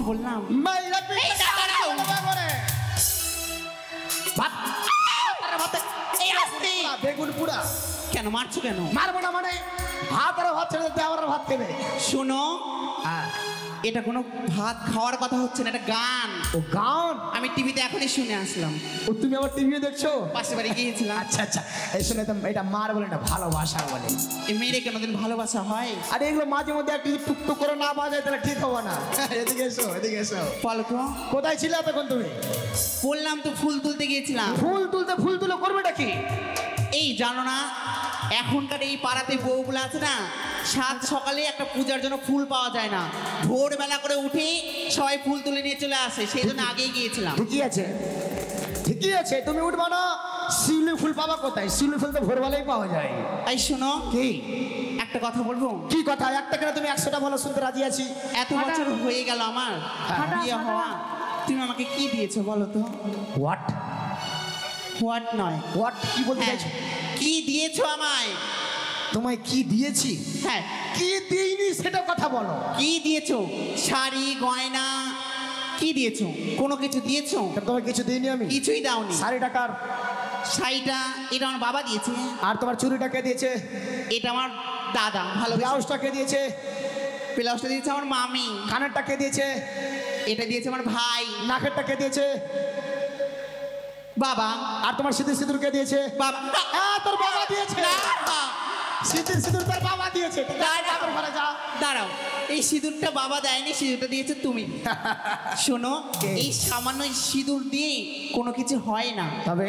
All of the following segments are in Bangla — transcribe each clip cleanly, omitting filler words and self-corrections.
বললাম বেগুন পুরা কেন মারছো কেন? মারবো না মানে ভাত আর ভাত ছেড়ে আমার ভাত খেবে। শোনো এটা কোনো ভাত খাওয়ার কথা হচ্ছে না, এটা গান। ও গান? আমি টিভিতে এখনই শুনে আসলাম। ও তুমি আমার টিভিতে দেখছো? পাশের বাড়ি গিয়েছিলাম। আচ্ছা আচ্ছা এই শুনে তো এটা মার বলে না ভালোবাসা বলে। এই মেয়েরে কোনোদিন ভালোবাসা হয়? আরে এগুলো মাঝে মধ্যে একটু টুকটুক করে না বাজায় তাহলে ঠিক হবে না। এদিকে এসো এদিকে এসো। বলো তো কোথায় ছিলে এতক্ষণ তুমি? বললাম তো ফুল তুলতে গিয়েছিলাম। ফুল তুলে করবেটা কি? এই জানো না এখনকার এই পাড়াতে বউগুলো আছে না, সাত সকালে একটা পূজার জন্য ফুল পাওয়া যায় না, ভোরবেলা করে উঠে সবাই ফুল তুলে নিয়ে চলে আসে, সেই জন্য আগেই গিয়েছিলাম। ঠিকই আছে তুমি উঠবা না। শিউলি ফুল পাবা কোথায়? শিউলি ফুল তো ভোরবেলাই পাওয়া যায়। এই শোনো কি একটা কথা বলবো? কি কথা? একটা কেন তুমি 100টা বলো, শুনতে রাজি আছি। এত বছর হয়ে গেল আমার বিয়ে হওয়া, তুমি আমাকে কি দিয়েছো বলো তো? হোয়াট নয় হোয়াট কি বলতে চাইছো? কি দিয়েছো আমায়? তোমায় কি দিয়েছি? হ্যাঁ কি দিইনি সেটা কথা বলো। কি দিয়েছো? শাড়ি গয়না কি দিয়েছো? কোনো কিছু দিয়েছো? তোমায় কিছু দিইনি আমি। কিছুই দাওনি। শাড়িটা এটা আমার বাবা দিয়েছে। আর তোমার চুড়িটা কে দিয়েছে? এটা আমার দাদা। ভালো। ব্লাউজটা কে দিয়েছে? ব্লাউজটা দিয়েছে আমার মামি। কানেরটা কে দিয়েছে? এটা দিয়েছে আমার ভাই। নাকেরটা কে দিয়েছে? বাবা। আর তোমার সিঁদুর কে দিয়েছে? বাবা। হ্যাঁ তোর বাবা দিয়েছে। সিঁদুর তোর বাবা দিয়েছে। দাঁড়াও, এই সিঁদুরটা বাবা দেয়নি, সিঁদুরটা দিয়েছে তুমি। শোনো এই সামান্য সিঁদুর দিয়ে কোনো কিছু হয় না। তবে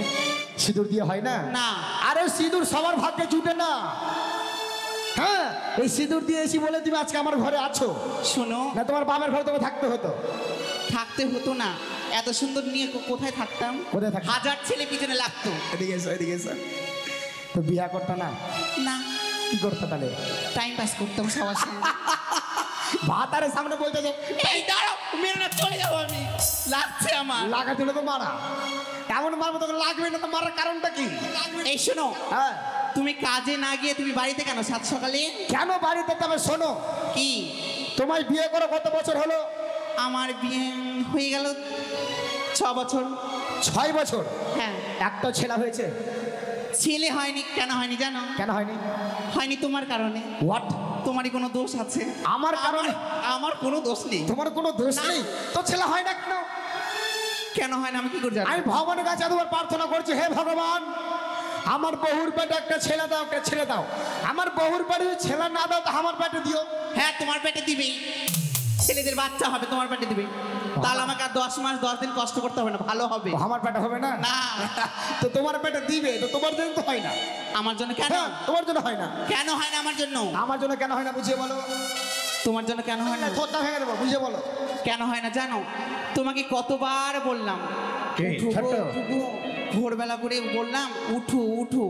সিঁদুর দিয়ে হয় না? না। আরে সিঁদুর সবার ভাগ্যে জুটে না। হ্যাঁ এই সিঁদুর দিয়ে এসি বলে তুমি আজকে আমার ঘরে আছো। শোনো না তোমার বাবার ঘরে তোমার থাকতে হতো? থাকতে হতো না। এত সুন্দর নিয়ে কোথায় থাকতাম? কোথায় থাকতাম? হাজার ছেলে পিছনে লাগতো। এদিকে এসো। তো বিয়া করতো না? না। কি করতো তাহলে? টাইম পাস করতাম সবার সঙ্গে। ভাতারের সামনে বলতে যে এই দাঁড়াও, মেরে না চলে যাবো আমি। লাগছে আমার। লাগাতে হলে তো মারা। এমন মারবো তোকে লাগবে না তো মারার কারণটা কি? এই শোনো হ্যাঁ তুমি কাজে না গিয়ে তুমি বাড়িতে কেন সাত সকালে? কেন বাড়িতে? তবে শোনো কি তোমায় বিয়ে করো কত বছর হলো? আমার বিয়ে হয়ে গেল 6 বছর। 6 বছর? হ্যাঁ। একটা ছেলে হয়েছে? ছেলে হয়নি। কেন হয়নি জানো? কেন হয়নি? হয়নি তোমার কারণে। হোয়াট? তোমারই কোনো দোষ আছে? আমার কারণে? আমার কোনো দোষ নেই। তোমার কোনো দোষ নেই তো ছেলে হয় না কেন? কেন হয় না আমি কি করে জানি? আমি ভগবানের কাছে এতবার প্রার্থনা করছি, হে ভগবান আমার বহুর পেটে একটা ছেলে দাও, একটা ছেলে দাও। আমার বহুর পেটে ছেলে না দাও তো আমার পেটে দিও। হ্যাঁ তোমার পেটে দিবেই। ছেলেদের বাচ্চা হবে তোমার পেটে দিবে। তাহলে আমাকে আর 10 মাস 10 দিন কষ্ট করতে হবে না, ভালো হবে। আমার পেটে হবে না? না। তো তোমার পেটে দিবে তো তোমার জন্য তো হয় না। আমার জন্য কেন? তোমার জন্য হয় না। কেন হয় না আমার জন্য? আমার জন্য কেন হয় না বুঝিয়ে বলো। তোমার জন্য কেন হয় না? থোড়া ভেঙে দেবো, বুঝিয়ে বলো। কেন হয় না জানো? তোমাকে কতবার বললাম ভোরবেলা করে বললাম উঠো উঠো,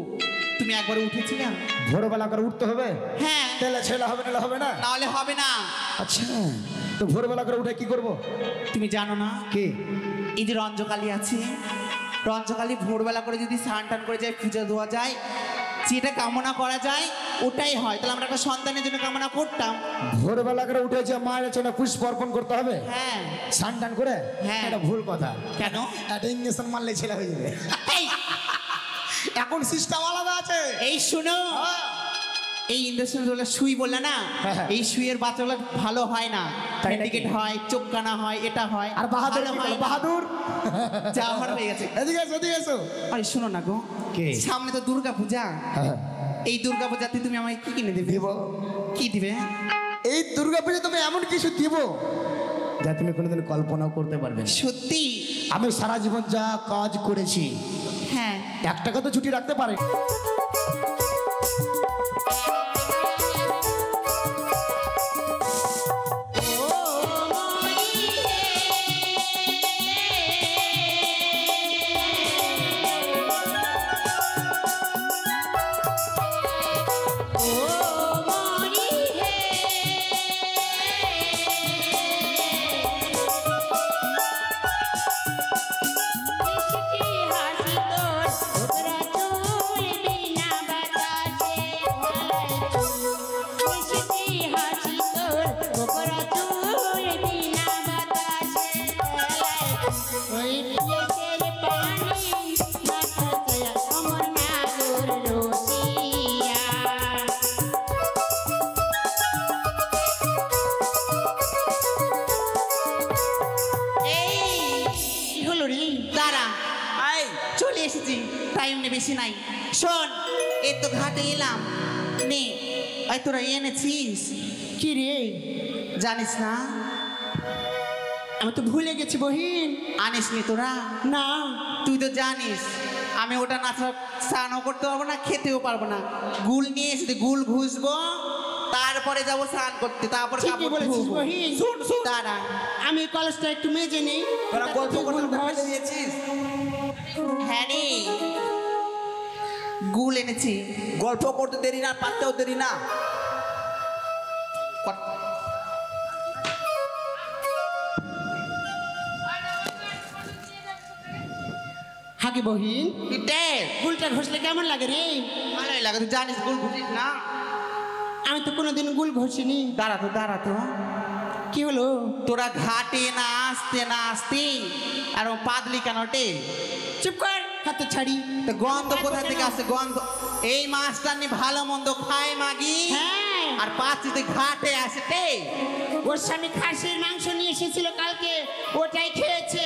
তুমি একবার উঠেছিলে? ভোরবেলা করে উঠতে হবে? হ্যাঁ। তাহলে ছেলে হবে না? হবে না? নাহলে হবে না। আচ্ছা তো ভোরবেলা করে উঠে কি করব? তুমি জানো না কি? এই যে রঞ্জকালী আছে, রঞ্জকালী ভোরবেলা করে যদি স্নান টান করে যায়, পুজো দেওয়া যায়, যেটা কামনা করা যায় ওটাই হয়। তাহলে আমরা একটা সন্তানের জন্য কামনা করতাম। ভোরবেলা করে উঠে যে মায়ের জন্য পুষ্প অর্পণ করতে হবে? হ্যাঁ। স্নান টান করে? হ্যাঁ। এটা ভুল কথা। কেন? এটা ইঞ্জেকশন মারলে ছেলে হয়ে যাবে। এখন সিস্টেম আলাদা আছে। এই শুনো এই ইঞ্জেকশন সুই বললে না, এই সুইয়ের বাচ্চাগুলো ভালো হয় না, হ্যান্ডিকেট হয়, চোখ কানা হয়, এটা হয়। আর বাহাদুর বাহাদুর যা আমার হয়ে গেছে। এদিকে এসো এদিকে এসো। আরে শোনো না গো, সামনে তো দুর্গা পূজা। এই দুর্গা পূজাতে তুমি আমায় কি কিনে দেবে? কি দিবে? এই দুর্গা পূজা তুমি এমন কিছু দিব যা তুমি কোনোদিন কল্পনাও করতে পারবে না। সত্যি? আমি সারা জীবন যা কাজ করেছি, হ্যাঁ, 1 টাকা তো ছুটি রাখতে পারি। এসেছি, টাইম নেই বেশি নাই। শোন, এই তো ঘাটে এলাম, নে এই তোরা এনেছিস কি রে? জানিস না? আমি তো ভুলে গেছি বহিন। আনিস নি তোরা? না, তুই তো জানিস আমি ওটা না ছাড়া স্নানও করতে পারবো না, খেতেও পারবো না। গুল নিয়ে এসে গুল ঘুষবো, তারপরে যাবো স্নান করতে, তারপরে ঠিকই কাপড় বলেছিস ধুবো। বহিন। শুন শুন দাঁড়া, আমি কলেজটা একটু মেজে নেই। তোরা গল্প করতে গুল ঘষ। দিয়েছিস? হ্যাঁ রে, গুল এনেছি। গল্প করতে দেরি না, পাততেও দেরি না। হাগে বহিন, ইটে গুলটা ঘষলে কেমন লাগে রে? ভালোই লাগে, তুই জানিস গুল ঘুষিস না। আমি তো কোনোদিন গুল ঘষিনি। দাঁড়া তো দাঁড়া তো, কি হলো? তোরা ঘাটে না আসতে না আসতে আর ও পাদলি কেন টে? চুপ কর, হাতে ছাড়ি। তো গন্ধ কোথা থেকে আসে? গন্ধ এই মাছটা নিয়ে ভালো মন্দ খায় মাগি, হ্যাঁ, আর পাঁচিতে ঘাটে আসে টে। ওর স্বামী খাসির মাংস নিয়ে এসেছিল কালকে, ওটাই খেয়েছে।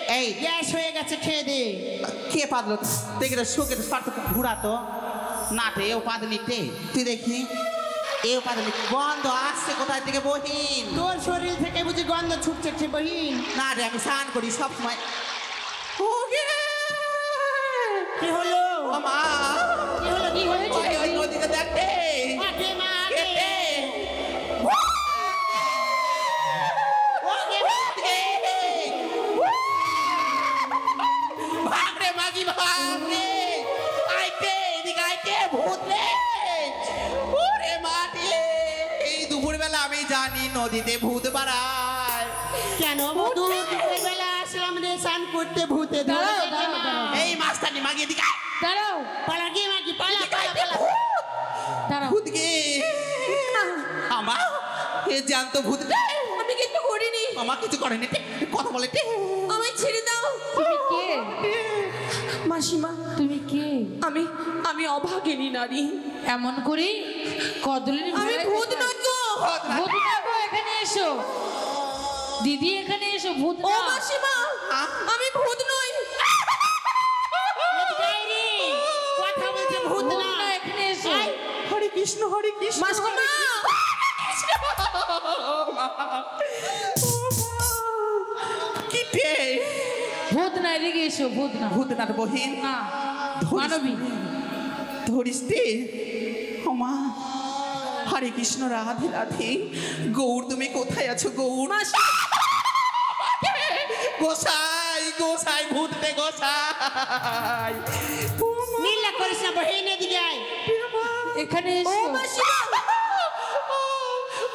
এই গ্যাস হয়ে গেছে খেয়ে দে। কে পাদলো? দেখে তো শোকে তো সার্থ ঘুরাতো না টে, এও পাদলি টে। তুই দেখি এও পাদলি, গন্ধ আসছে কোথায় থেকে বহিন? তোর শরীর থেকে বুঝি গন্ধ ছুটছে বহিন? না রে, আমি স্নান করি সব সময়। কি হলো? ও মা, কি হলো? কি হয়েছে? ওই ওই নদীতে দেখ টে। আগে মা, কে আগে। টে? আগে মা, আগে। ভাগ রে মাগি, ভাগ রে। আইতে এদিকে আইতে, ভূত রে। ওরে মাটি, এই দুপুরবেলা আমি জানি নদীতে ভূত বাড়ায়। কেন বধূ বেলা আসলাম রে স্নান করতে, ভূতে ধরে দাঁড়াও, গেছে দাঁড়াও, মা। দাঁড়াও। এই মাছটানি মাগি এদিকে আয়। দাঁড়াও পালা গে মাগি, পালা এদিকে পালা আইতে, পালা। ভূত। দাঁড়াও ভূত গে আমা, এ জানতো ভূত রে। আমি কিন্তু করিনি, আমা কিছু করেনি টে, কথা বলে টে। আমায় ছেড়ে দাও। তুমি কে? মাসিমা, তুমি কে? আমি আমি অভাগিনী নারী, এমন করে কদলের আমি ভেলায় ভূত থাকা- নয় গো। ভূত না গো, এখানে এসো দিদি, এখানে এসো। ভূত ও না। মাসিমা, আমি ভূত নই। এদিকে আয় রে, কথা বলছে ভূত ভূত না। না, এখানে এসো। আয়। হরে কৃষ্ণ হরে কৃষ্ণ। মাসিমা, কি টে? ভূত না, এদিকে এসো। ভূত না, ভূত না রে বহিন, না ধরিস- মানবী। ধরিস তে। আমা, হরে কৃষ্ণ রাধে রাধে। গৌর তুমি কোথায় আছো গৌর? গোসাই গোসাই, ভূত রে গোসাই। নীলা করিস না বহিন, এদিকে আয়। এখানে ও এসো। মাসিমা,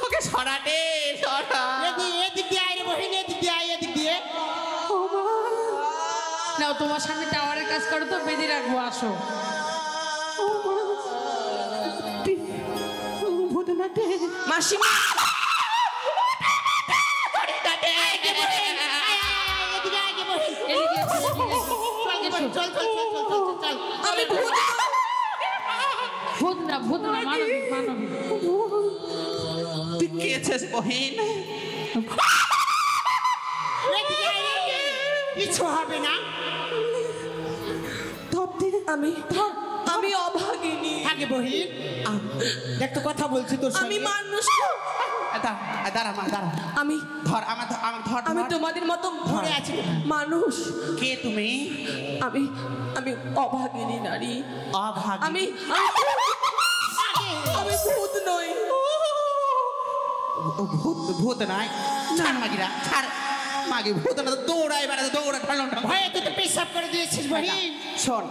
ওকে সরাটে সরা। এদিক দিয়ে আয় রে বহিন, এদিক দিয়ে আয়, এদিক দিয়ে। নাও, তোমার সামনে টাওয়ারের কাজ করো তো, বেঁধে রাখবো। আসো। ভূত না টে। মাসিমা, এদিকে আয়, এদিকে আয় গে বহিন। এদিকে এসো, এদিকে এসো। চল, চল, চল, চল, চল, চল, চল, চল। আমি ভূত নই। ভূত না, ভূত না, মানবী, মানবী। তুই কে আছিস বহিন? এদিকে আয় রে, কিছু হবে না। আমি অভাগিনী, আগে বহিন, দেখ তো কথা বলছি তোর আমি সঙ্গে। মানুষ। দাঁড়া মা, দাঁড়া। আমি ধর আমার আমার ধর আমি ধর। তোমাদের মতো ধরে আছি। মানুষ। কে তুমি? আমি আমি অভাগিনী নারী। অভাগী। আমি আমি ভূত নই। ও ভূত, ভূত নাই। ছাড় মাগিরা, ছাড়। মাগি ভূত না তো দৌড়াই বেড়াতে, দৌড়া ঠান্ডা। ভয়ে তুই তো পেশাব করে দিয়েছিস বহিন। শোন,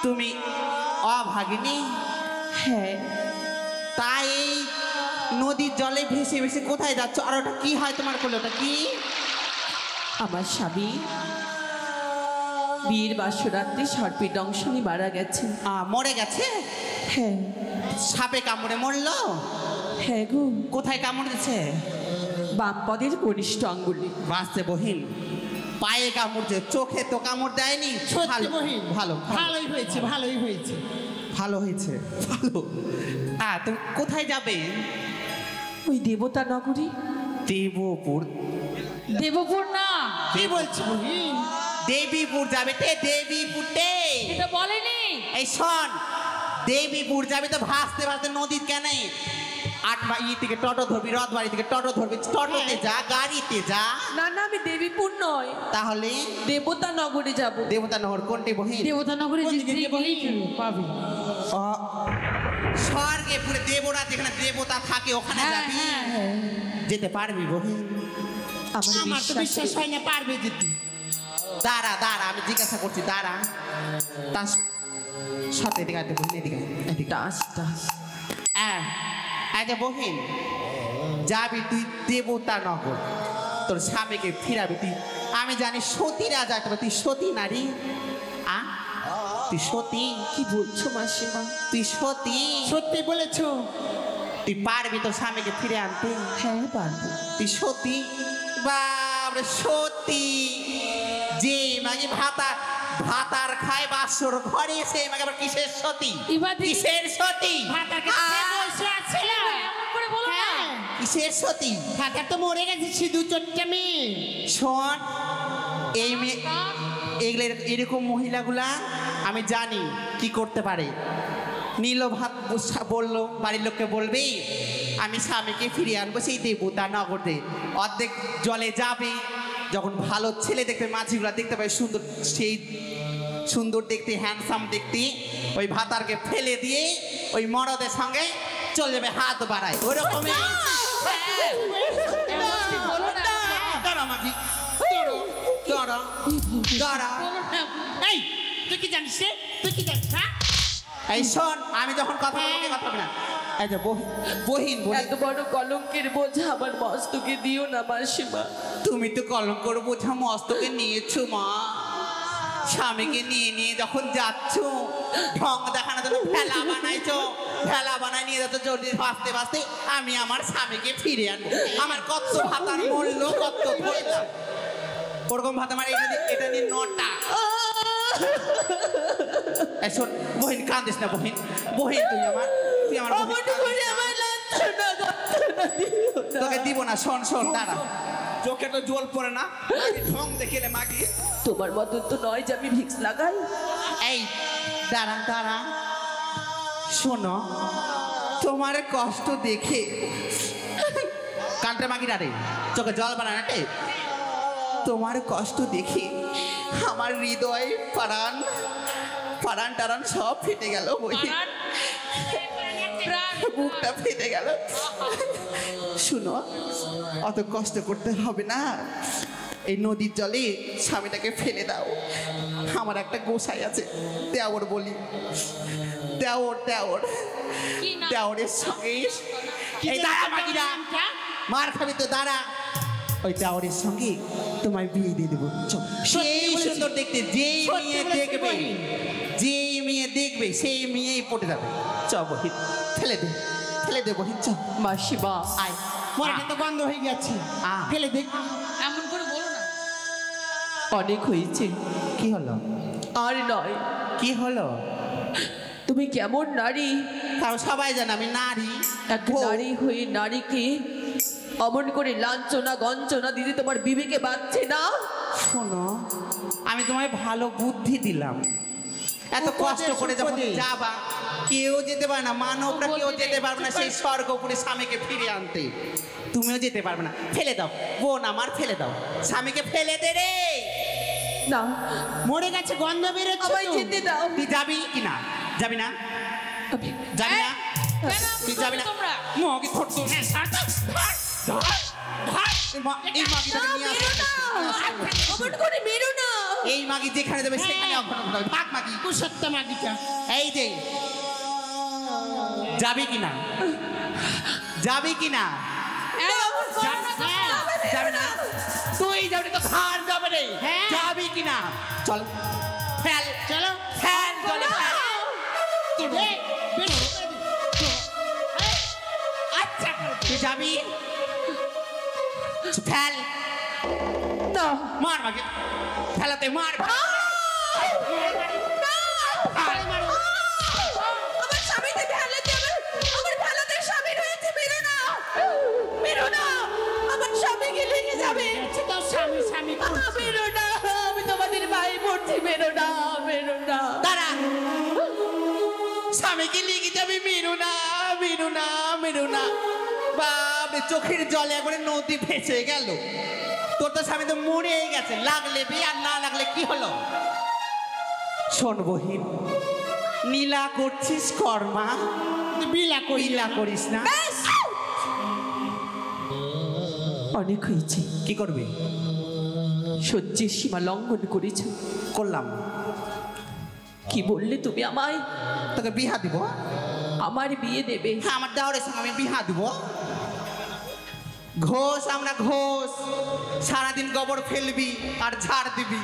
তুমি অভাগিনী? হ্যাঁ। তাই এই নদীর জলে ভেসে ভেসে কোথায় যাচ্ছ? আর ওটা কি হয় তোমার কোলে? ওটা কি? আমার স্বামী বীর বাসরাত্রি সর্পের দংশনে মারা গেছে। মরে গেছে? হ্যাঁ সাপে কামড়ে মরলো? হ্যাঁ গো, কোথায় কামড় দিচ্ছে? বাম পদের কনিষ্ঠ আঙ্গুলে। বাঁচতে বহিন, পায়ে কামড়ছে, চোখে তো কামড় দেয়নি। সত্যি ভালো, বহিন, ভালো ভালো ভালোই হয়েছে, ভালোই হয়েছে। ভালো হয়েছে, ভালো। তুমি কোথায় যাবে? ওই দেবতা নগরী। দেবপুর? দেবপুর না, কি বলছি বহিন? দেবীপুর যাবে তে দেবীপুরতে এটা বলেনি। এই শোন দেবীপুর যাবে তো ভাসতে ভাসতে নদীর কেন থেকে টোটো ধরবি রথবাড়ি থেকে টোটো ধরবি টোটোতে যা গাড়িতে যা না না আমি দেবীপুর নয়, তাহলে দেবতা নগরে যাব। দেবতা নহর কোনটি বহিন দেবতানগরে গেলেই পাবি। স্বর্গে পুরে দেবরা যেখানে দেবতা থাকে ওখানে হ্যাঁ, যাবি হ্যাঁ। যেতে পারবি বহিন আমার তো বিশ্বাস হয় না পারবে যেতে। দাঁড়া দাঁড়া আমি জিজ্ঞাসা করছি দাঁড়া তার সাথে এদিকে আয় তো বহিন এদিকে আয়, এদিকে টাস টাস আচ্ছা বহিন যাবি তুই দেবতা নগর তোর স্বামীকে ফিরাবি তুই আমি জানি সতী রাজা একটা তুই সতী নারী তুই সতী কি বলছো মাসিমা? তুই সতী সত্যি বলেছো? তুই পারবি তোর স্বামীকে ফিরে আনতে হ্যাঁ পারবো। তুই সতী বাবরে সতী যে মাগে ভাতার খায় বাসর ঘরে এসে মাগে আবার কিসের সতী এবার দেখি- কিসের সতী এমন করে বলো না। কিসের সতী ফাঁকা তো মরে গেছে সিধু চট্টা মেয়ে। শোন এই মেয়ে এগুলো এরকম মহিলাগুলা আমি জানি কি করতে পারে নীল ভাত বললো বাড়ির লোককে বলবি আমি স্বামীকে ফিরিয়ে আনবো সেই দেবতা নগরে অর্ধেক জলে যাবে যখন ভালো ছেলে দেখতে মাঝিগুলা দেখতে পাবে সুন্দর সেই সুন্দর দেখতে হ্যান্ডসাম দেখতে ওই ভাতারকে ফেলে দিয়ে ওই মরদের সঙ্গে চলে যাবে হাত বাড়ায় ওরকমই বলো না। দাঁড়া মাঝি দাঁড়া দাঁড়া এই তুই কি জানিস রে? তুই কি জানিস? হ্যাঁ এই শোন আমি যখন কথা বলতে কথা বলি না এই যে বহিন এত বড় কলঙ্কের বোঝা আমার মস্তকে দিও না মাসিমা। তুমি তো কলঙ্কর বোঝা মস্তকে নিয়েছো মা স্বামীকে নিয়ে নিয়ে যখন যাচ্ছ ঢং দেখানোর জন্য ভেলা বানাইছো ভেলা বানাই নিয়ে যাচ্ছ জলদি ভাসতে ভাসতে আমি আমার স্বামীকে ফিরে আনবো আমার কত ভাতার মূল্য কত ধরলাম ওরকম ভাত আমার এটা নিয়ে নটা এই শোন বহিন কান্দিস না বহিন বহিন তুই আমার বহিন তোকে দিব না শোন শোন দাঁড়া চোখে তো জল পড়ে না ঢং দেখিলে মাগি তোমার মতন তো নয় যে আমি ভিক্স লাগাই। এই দাঁড়া দাঁড়া শোনো তোমার কষ্ট দেখে কানটা মাগি রে চোখে জল বানানাটে তোমার কষ্ট দেখে আমার হৃদয় পারান পারান টারান সব ফেটে গেল বহিন বুকটা ফেটে গেল শুনো অত কষ্ট করতে হবে না এই নদীর জলে স্বামীটাকে ফেলে দাও আমার একটা গোসাই আছে দেওর বলি দেওর দেওর কি না? দেওরের সঙ্গে এই দাঁড়া মাগিরা মার খাবি তো দাঁড়া ওই দেওরের সঙ্গে তোমায় বিয়ে দিয়ে দেবো সেই সুন্দর দেখতে যেই মেয়ে দেখবে যেই মেয়ে দেখবে সেই মেয়েই পটে যাবে চ বহিন ফেলে দে বহিন চ মাসিমা আয় মরে তো বন্ধ হয়ে গেছে। ফেলে দেখ। এমন করে বলো না। অনেক হয়েছে, কি হলো আর নয়। কি হলো তুমি কেমন নারী? তাও সবাই জানে আমি নারী এক নারী হয়ে নারীকে অমন করে লাঞ্ছনা গঞ্চনা দিতে তোমার বিবেকে বাঁচছে না? শোনো আমি তোমায় ভালো বুদ্ধি দিলাম এত কষ্ট করে যখন যাবা কেউ যেতে পারে না মানবরা কেউ যেতে পারবে না সেই স্বর্গপুরে স্বামীকে ফিরে আনতে তুমিও যেতে পারবে না ফেলে দাও বোন আমার ফেলে দাও স্বামীকে ফেলে দে রে না, মরে গেছে গন্ধ বেরোচ্ছে আমায় তো। যেতে দাও। তুই যাবি কি না যাবি না যাবি না কেন তুই যাবি না তোমরা? মগে ধরতো এই মাগিটাকে নিয়ে আসো। অমন করে মেরো না। এই মাগি যেখানে যাবে সেখানে অঘটন ঘটাবে ভাগ মাগি কুসত্তা মাগিটা। এই যে যাবি কি না যাবি কি না এমন করো না তোমরা। যাবে না তুই যাবি তো খান যাবে রে যাবি কি না চল ফেল চলো ফেল চলে ফেল আচ্ছা তুই যাবি ফেল না, মার মাগে ফেলাতে মার আমার স্বামীকে ফেলে দেবে। আমার ফেলাতে স্বামী রয়েছে, মেরো না, মেরো না। আমার স্বামীকে লেগে যাবে। তোর স্বামী স্বামী মেরো না, আমি তোমাদের স্বামীকে লিখে যাবি মেরু না মেরু না মেরু না। বাপরে চোখের জলে একবারে নদী ভেসে গেল। তোর তো স্বামী তো মরেই গেছে, লাগলে বিয়ে আর না লাগলে কি হলো? শোন বহিন, নীলা করছিস কর্মা, বিলা করিস না। অনেক হয়েছে, কি করবি? সহ্যের সীমা লঙ্ঘন করেছ। করলাম। কি বললে তুমি আমায়? তোকে বিহা দিব। আমার বিয়ে দেবে? হ্যাঁ, আমার দেওয়ারের সঙ্গে আমি বিহা দিব। ঘোষ আমরা ঘোষ, সারাদিন গোবর ফেলবি আর ঝাড় দিবি।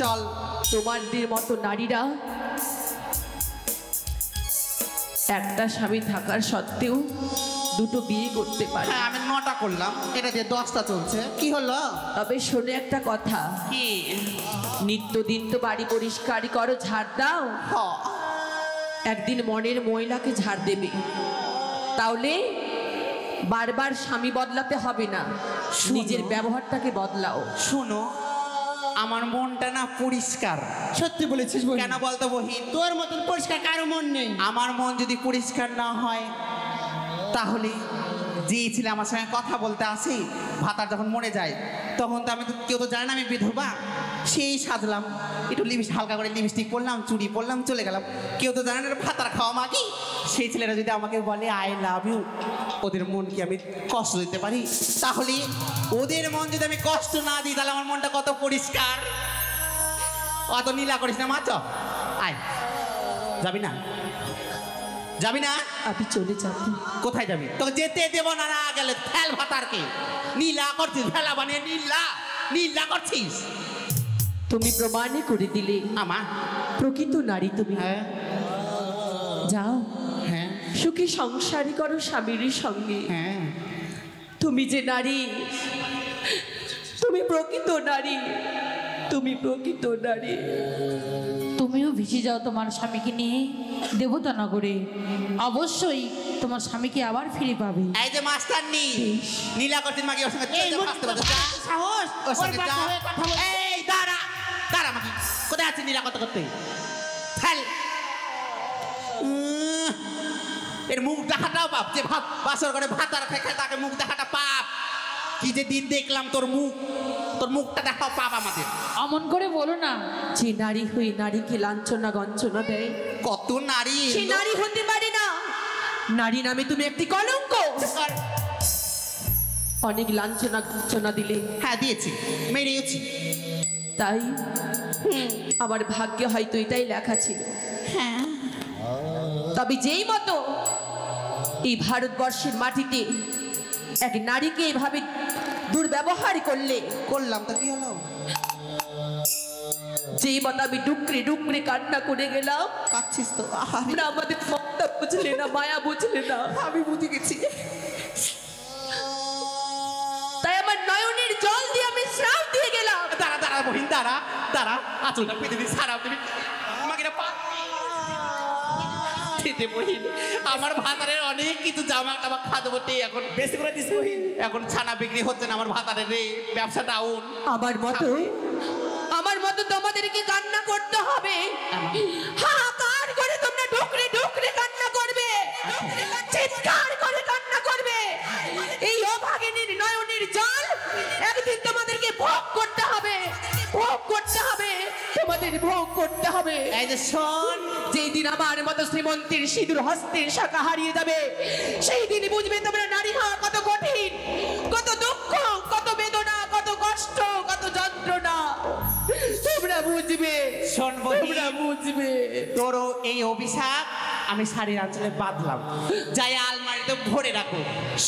চল। তোমাদের মতো নারীরা একটা স্বামী থাকার সত্ত্বেও দুটো বিয়ে করতে পারে। হ্যাঁ, আমি 9টা করলাম, এটা দিয়ে 10টা চলছে। কি হলো? তবে শোনো একটা কথা, কি? নিত্যদিন তো বাড়ি পরিষ্কার করো, ঝাড় দাও। হ, একদিন মনের মহিলাকে ঝাড় দেবে, তাহলে বারবার স্বামী বদলাতে হবে না, নিজের ব্যবহারটাকে বদলাও। শোনো, আমার মনটা না পরিষ্কার। সত্যি বলেছিস বহিন। কেন বলতো বহিন? তোর মতন পরিষ্কার কারো মন নেই। আমার মন যদি পরিষ্কার না হয়, তাহলে যে ছেলে আমার সঙ্গে কথা বলতে আসে, ভাতার যখন মরে যায়, তখন তো আমি তো কেউ তো জানে না আমি বিধবা। সেই সাজলাম, একটু হালকা করে লিপস্টিক পরলাম, চুড়ি পরলাম, চলে গেলাম। কেউ তো জানে না ভাতার খাওয়া মাগি। সেই ছেলেরা যদি আমাকে বলে আই লাভ ইউ, ওদের মন কি আমি কষ্ট দিতে পারি? তাহলে ওদের মন যদি আমি কষ্ট না দিই, তাহলে আমার মনটা কত পরিষ্কার। অত নীলা করিস না, মাছ আয়। যাবি না? যাবি না? আমি চলে যাব। কোথায় যাবি? তোকে যেতে দেবো না, না গেলে ফেল ভাতারকে। নীলা করছিস, ফেলা বানিয়ে নীলা নীলা করছিস। তুমি প্রমাণই করে দিলে আমার প্রকৃত নারী তুমি। হ্যাঁ যাও, হ্যাঁ সুখী সংসারী করো স্বামীর সঙ্গে। হ্যাঁ। তুমি যে নারী, তুমি প্রকৃত নারী, তুমি প্রকৃত নারী। তুমিও ভেসে যাও তোমার স্বামীকে নিয়ে দেবতানগরে, অবশ্যই তোমার স্বামীকে আবার ফিরে পাবে। এই যে মাস্টার নি নীলা করছিস মাকে, ওর সঙ্গে ফাঁসতে পারছিস? যা। সাহস, ওর সঙ্গে ওর যা। বাবা হয়ে কথা বল। এই দাঁড়া দাঁড়া মাকি, কোথায় আছিস নীলা করতে করতে? ফেল। এর মুখ দেখাটাও পাপ, যে ভাত বাসর করে ভাত আর খেয়ে তাকে মুখ দেখাটা পাপ। কি যে দিন দেখলাম তোর মুখ, তোর মুখটা দেখাও পাপ আমাদের। অমন করে বলো না। যে নারী হয়ে নারীকে লাঞ্ছনা গঞ্চনা দেয়, কত নারী সে নারী হতে পারে না। নারী নামে তুমি একটি কলঙ্ক। অনেক লাঞ্ছনা গঞ্চনা দিলে, হ্যাঁ দিয়েছি, মেরেছি। তাই আমার ভাগ্যে হয়তো এটাই লেখা ছিল। হ্যাঁ তবে যেই মতো এই ভারতবর্ষের মাটিতে এক নারীকে এভাবে দুর্ব্যবহার করলে, করলাম তো কি হলো? যেই মতো আমি ডুকরে ডুকরে কান্না করে গেলাম। কাচ্ছিস তো? আহা, আমরা আমাদের মমতা বুঝলে না, মায়া বুঝলে না। আমি বুঝে গেছি। তাই আমার নয়নের জল দিয়ে আমি শ্রাপ দিয়ে গেলাম। দাঁড়া দাঁড়া বহিন, দাঁড়া দাঁড়া, আঁচলটা পেতে দিস, সারা তুমি আমাকে না পা দিতে বহিন। আমার ভাতারের অনেক কিছু জামা টামা খাদে বটে, এখন বেশি করে দিস বহিন। এখন ছানা বিক্রি হচ্ছে না আমার ভাতারের রে, ব্যবসা ডাউন। আমার মতো তোমাদেরকে কান্না করতে হবে। হাহাকার করে তোমরা ডুকরে ডুকরে কান্না করবে, চিৎকার করে কান্না করবে। এই অভাগিনীর নয়নের জল একদিন তোমাদেরকে ভোগ করতে হবে, ভোগ করতে হবে, তোমাদের ভোগ করতে হবে। এই যে শোন, যেই দিন আমার মতো শ্রীমন্তীর সিঁদুর হস্তের শাখা হারিয়ে যাবে, সেই দিনই বুঝবে তোমরা নারী হওয়া কত কঠিন, কত দুঃখ, কত বেদনা, কত কষ্ট, কত যন্ত্রণা। তোমরা বুঝবে, শোন বহিন, তোমরা বুঝবে। তোরও এই অভিশাপ আমি শাড়ির আঁচলে বাঁধলাম, যাই আলমারিতে ভরে রাখো।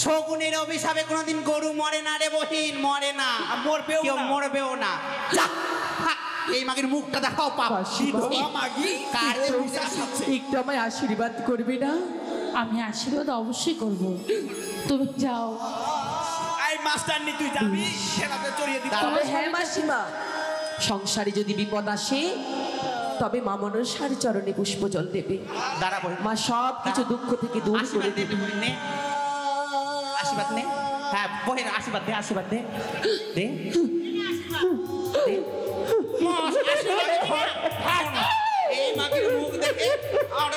শগুনের অভিশাপে কোনোদিন গরু মরে না রে বহিন, মরে না, মরবেও কেউ মরবেও না। যা, থাক, এই মাগির মুখটা দেখাও পাপ। মাগি, কার তোর অভিশাপ হচ্ছে? একটু আমায় আশীর্বাদ করবে না? আমি আশীর্বাদ অবশ্যই করব, তুমি যাও। এই মাস্টার নি, তুই যাবি সেটাতে চড়িয়ে দিতে তবে হ্যাঁ মাসিমা, সংসারে যদি বিপদ আসে তবে মা মনসার চরণে পুষ্প জল দেবে। দাঁড়া বহিন, মা সব কিছু দুঃখ থেকে দূর করে আশীর্বাদ দে দেবে। বহিন, নে আশীর্বাদ নে। হ্যাঁ বহিন, আশীর্বাদ দে, আশীর্বাদ দে, দে দে। এই মাকে মুখ দেখে আর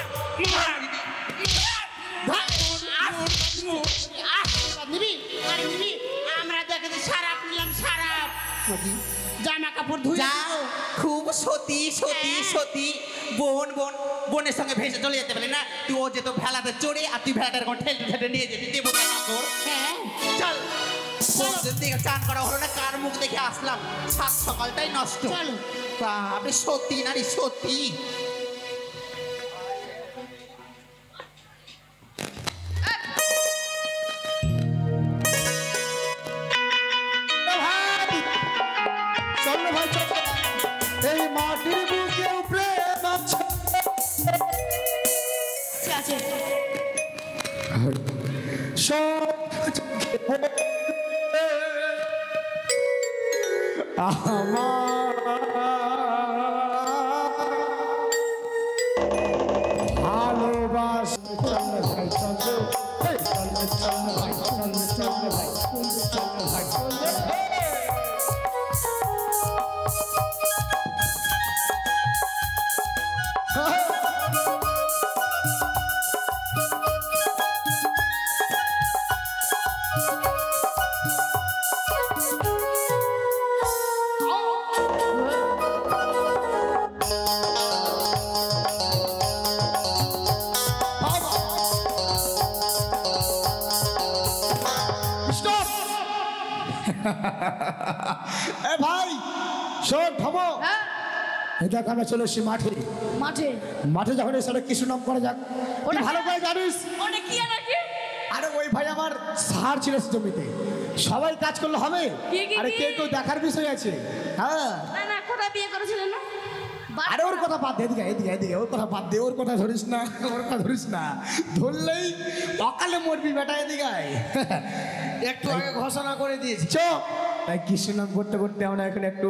নিবি আরে নিবি আমরা দেখে সারাপ নিলাম সারাপ জামা কাপড় ধুই যাও খুব সতী সতী সতী বোনের সঙ্গে ভেসে চলে যেতে পারলি না তুই ও যেত ভেলাতে চড়ে আর তুই ভেলাটার কোন ঠেলতে ঠেলতে নিয়ে যেতে দেবো না তোর হ্যাঁ চল কোনদিন থেকে চান করা হলো না কার মুখ দেখে আসলাম সাত সকালটাই নষ্ট চলো। তা আপনি সত্যি নারী সত্যি চল ভাই চল এই মাটির বুকে প্রেম আছে আছে ভালোবাস চল ভাই চল ভাই চল ভাই চল ভাই এ ভাই শোন থামো হ্যাঁ এই দেখ আমরা চলে এসেছি মাঠে মাঠে মাঠে যখন এসে কিছু নাম করা যাক ওটা ভালো করে জানিস ওটা কি আর কি আরে ওই ভাই আমার সার ছিল জমিতে সবাই কাজ করলে হবে কি, কি, আরে কি? কে কেউ দেখার বিষয় আছে হ্যাঁ না না কোথায় বিয়ে করেছিলেন না আরে ওর কথা বাদ দে এদিকে এদিকে এদিকে ওর কথা বাদ দে ওর কথা ধরিস না ওর কথা ধরিস না ধরলেই অকালে মরবি বেটা এদিকে আয়। একটু আগে ঘোষণা করে দিয়েছি চ তাই কৃষ্ণ নাম করতে করতে আমরা এখন একটু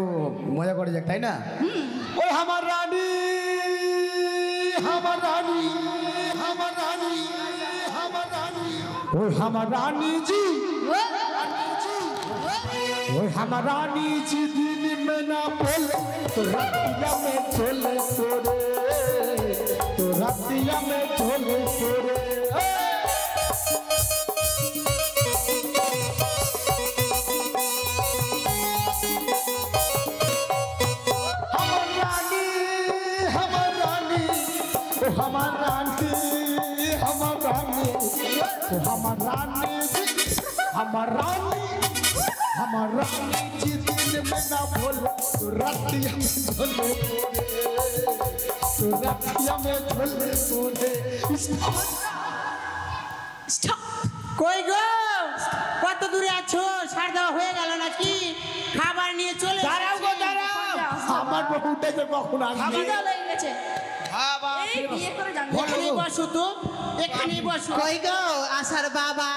মজা করে যাক তাই না ওই আমার রানী আমার রানী আমার রানী আমার রানী ওই আমার রানী জি ওই আমার রানী জি দিন में ना बोले तो रतिया में चले सोरे तो रतिया में चले सोरे हमर रानी हमर रानी हमर रानी हमर रानी हमर रानी हमर रानी जी दिन में ना बोले तो रतिया में झोले तो रतिया में झोले सोरे কই গো কত দূরে আছো সার দেওয়া হয়ে গেল নাকি খাবার নিয়ে চলে দাঁড়াও গো দাঁড়াও আমার বহুটা যে কখন আসবে খিদা লেগে গেছে এই বিয়ে করে জানতে এখানে বসো তো এখানে বসো কই গো আসার বাবা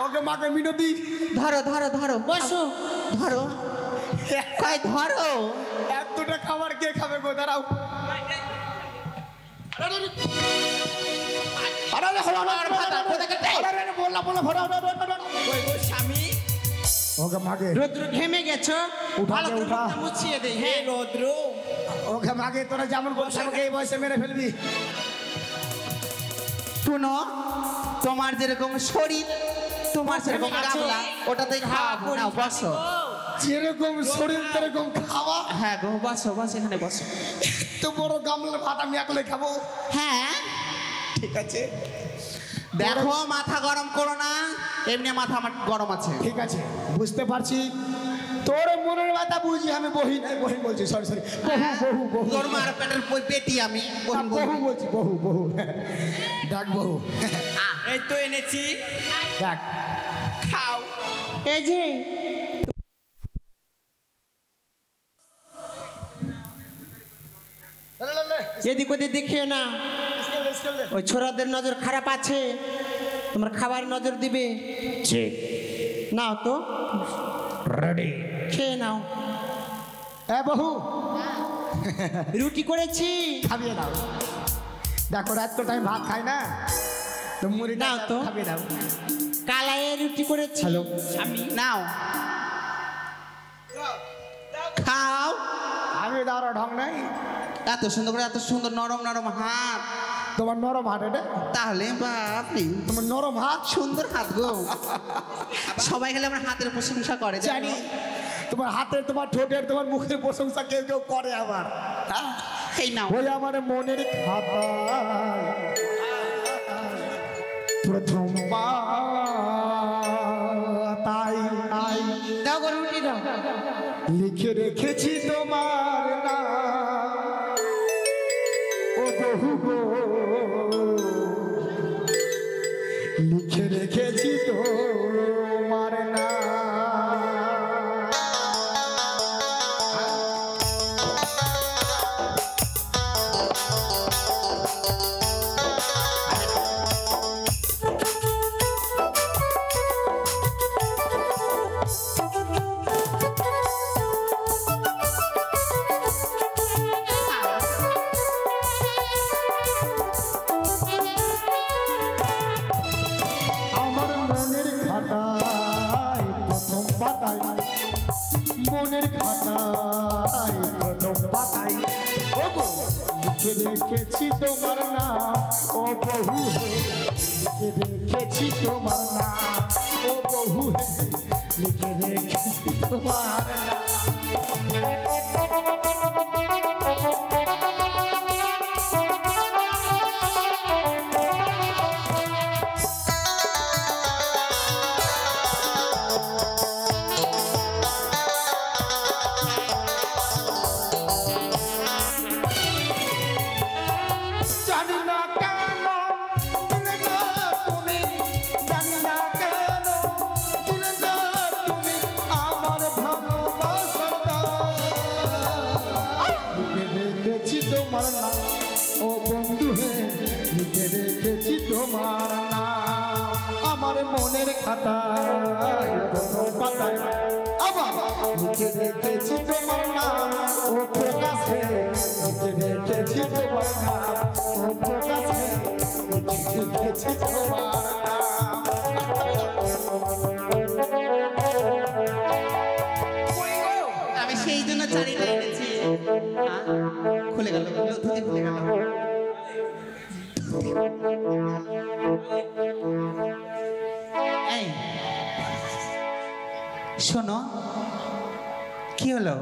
ওকে মাকে মিনতি ধরো ধরো ধরো বসো ধরো কই ধরো এতটা খাবার কে খাবে গো দাঁড়াও স্বামী ওকে মাকে রোদ্র ঘেমে গেছো উঠা ভালো দে, করে উঠা। মুখটা মুছিয়ে দে হ্যাঁ রৌদ্র ওকে মাকে তোরা যেমন বলছিস আমাকে এই বয়সে মেরে ফেলবি শুনো তোমার যেরকম শরীর তোমার সেরকম গামলা ওটাতে খাওয়াবো নাও বসো যেরকম শরীর তেরকম খাওয়া হ্যাঁ গো বসো বসো এখানে বসো তো বড় গামলার ভাত আমি একলে খাবো হ্যাঁ ঠিক আছে দেখো মাথা গরম করো না এমনি মাথা আমার গরম আছে ঠিক আছে বুঝতে পারছি তোর মনের কথা বুঝি আমি বহি নাই বহি বলছি সরি সরি বহু বহু বহু তোর মার পেটের পেটি আমি বহিন বহু বলবো। বলছি বহু বহু ডাক বহু এই তো এনেছি ডাক খাও এই যে এদিক ওদিক দেখিও না ওই ছোড়াদের নজর খারাপ আছে তোমার খাবার নজর দিবে নাও তো রেডি খেয়ে নাও এ বহু রুটি করেছি খাবিয়ে দাও দেখো রাত তো টাইম ভাত খাই না তো মুড়ি দাও তো। খাবিয়ে দাও কালাইয়ের রুটি করেছি হ্যালো নাও খাও আমি দেওয়ার ঢং নাই এত সুন্দর করে, এত সুন্দর নরম নরম হাত, তোমার নরম হাত এটা, তাহলে বাপরে তোমার নরম হাত। সুন্দর হাত গো। সবাই খেলে আমার হাতের প্রশংসা করে জানি তোমার হাতের, তোমার ঠোঁটের, তোমার মুখের প্রশংসা কেউ কেউ করে আবার। এই নাও। ওই আমার মনের খাতায় প্রথমবার তাই দাও গো রুটি দাও। লিখে রেখেছি তোমার নাম, ও বহু গো, লিখে রেখেছি তোমার নাম। আমার মনের খাতায় প্রথম পাতায়, মনের খাতায় প্রথম পাতায় ওগো লিখে রেখেছি তোমার নাম, ও বহু হে, লিখে রেখেছি তোমার নাম, ও বহু হে, লিখে রেখেছি তোমার নাম। জানি না কেন দিলে না তুমি, জানি না কেন দিলে না তুমি আমার ভালোবাসাটা। লিখে রেখেছি তোমার নাম, ও বন্ধু হে, লিখে রেখেছি তোমার নাম। আমার মনের খাতায় প্রথম পাতায় আবার লিখে রেখেছি তোমার নাম, ও প্রকাশ হে, লিখে রেখেছি তোমার নাম, ও প্রকাশ হে, লিখে রেখেছি তোমার নাম। আমি সেই জন্য চারিটা এনেছি। খুলে গেল, ধুতি খুলে গেল। এই শোনো, কি হলো?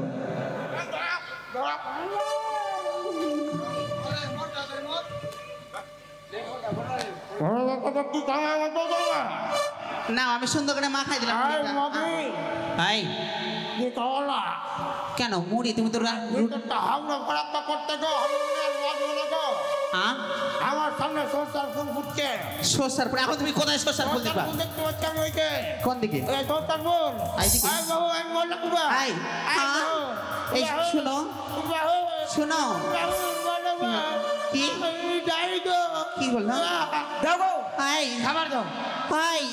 না, আমি সুন্দর করে মাখাই দিলাম মুড়িটা। এই, কেন মুড়ি? তুমি তো আমার সামনে সরষার ফুল ফুটছে। সর্ষার ফুল? এখন তুমি কোথায় সর্ষার ফুল দেখবা? দেখতে পাচ্ছি আমি ওইকে। কোন দিকে? এই সরষার ফুল। এইদিকে? আয় বাবু, আমি বললাম বাবা। এই, এই শোনো, শোনো। কি? কি বললো? দেখো এই, খাবার দাও। এই,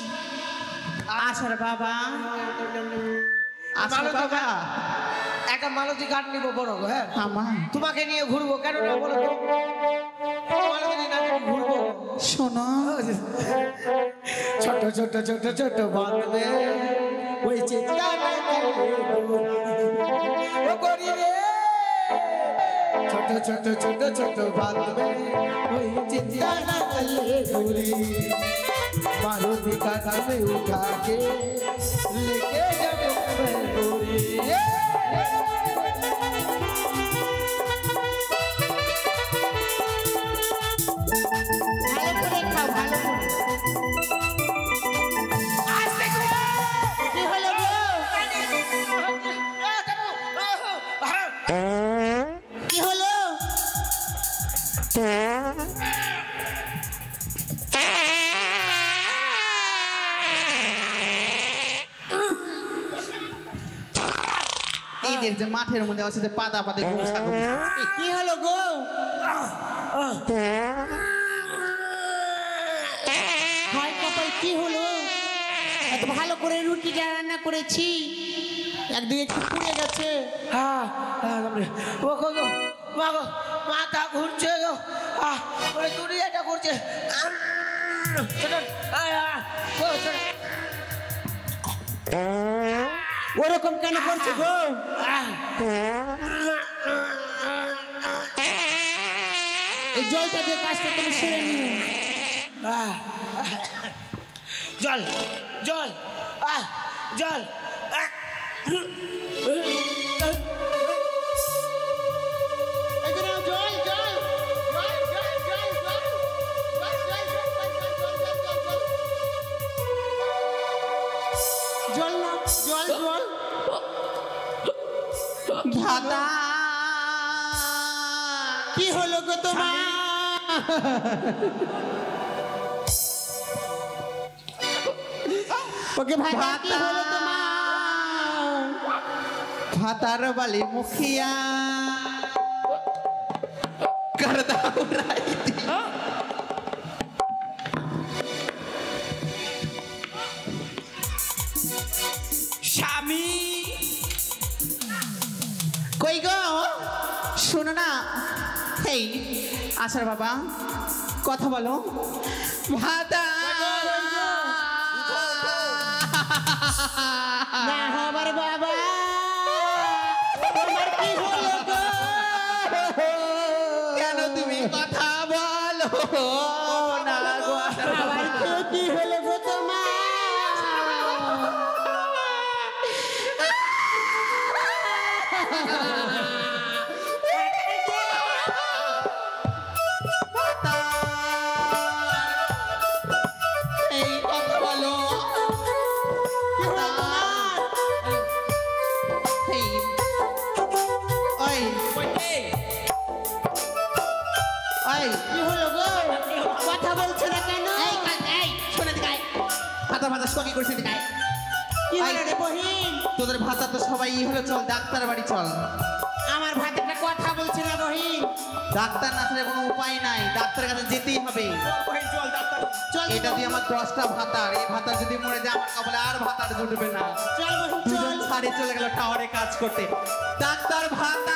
আশার বাবা, আশার বাবা, একটা মালতী কাঠ নিবো বড় গো, হ্যাঁ আমার তোমাকে নিয়ে ঘুরবো, কেন না বলো তো? মালতী নিয়ে না তুমি ঘুরবো। শোনো, ছোট ছোট ছোট ছোট বাঁধবে ওই চিৎকার ও করি রে, ছোট ছোট ছোট ছোট বাঁধবে ওই চিৎকার না করলে ঘুরি, মালতী কাঠ में उठा के लेके जाबे मैं गोरी। ভালো করে খাও, ভালো করে। কি হলো গো? কি হলো? এদের যে মাঠের মধ্যে আছে যে পাতা পাতা কি হলো গো? হায় কপাল, কি হলো? এত ভালো করে রুটিটা রান্না করেছি, একদিকে একটু পুড়ে গেছে। হ্যাঁ হ্যাঁ ও গো গো মা গো, মাথা ঘুরছে গো, ওই দুনিয়াটা ঘুরছে। ওরকম কেন করছো গো? জলটা দিয়ে কাজটা তুমি সেরে নিও। জল জল জল এই যে নাও জল জল জল জল জল জল জল না জল জল ভাতা কি হলো গো তোমার? ওকে ভাতা কি হলো তোমার? ভাতার বালি মুখিয়া করদা উড়াইতি স্বামী কই গো শোনো না এই আশার বাবা কথা বলো ভাতা না হবার বাবা তোমার কি হলো গো? কেন তুমি কথা বলো না গো আশার বাবা আমার কি হলো গো তোমার? এই কথা বলো কি হলো তোমার? এই ওই ওই কি হলো গো? কথা বলছো না কেন? এই শুনে দিকাই ভাতা ভাতা সঙ্গে করেছে দিকাই কি হলো রে বহিন? তোদের ভাতা তো সবাই হলো চল ডাক্তার বাড়ি চল আমার ভাতেরটা কথা বলছে না বহিন। ডাক্তার না ছাড়া কোনো উপায় নাই ডাক্তারের কাছে যেতেই হবে চল এটা দিয়ে আমার 10টা ভাতার এই ভাতার যদি মরে যায় আমার কপালে আর ভাতার জুটবে না চল বহিন দুজন চল। ছাড়ে চলে গেল টাওয়ারে কাজ করতে ডাক্তার ভাতা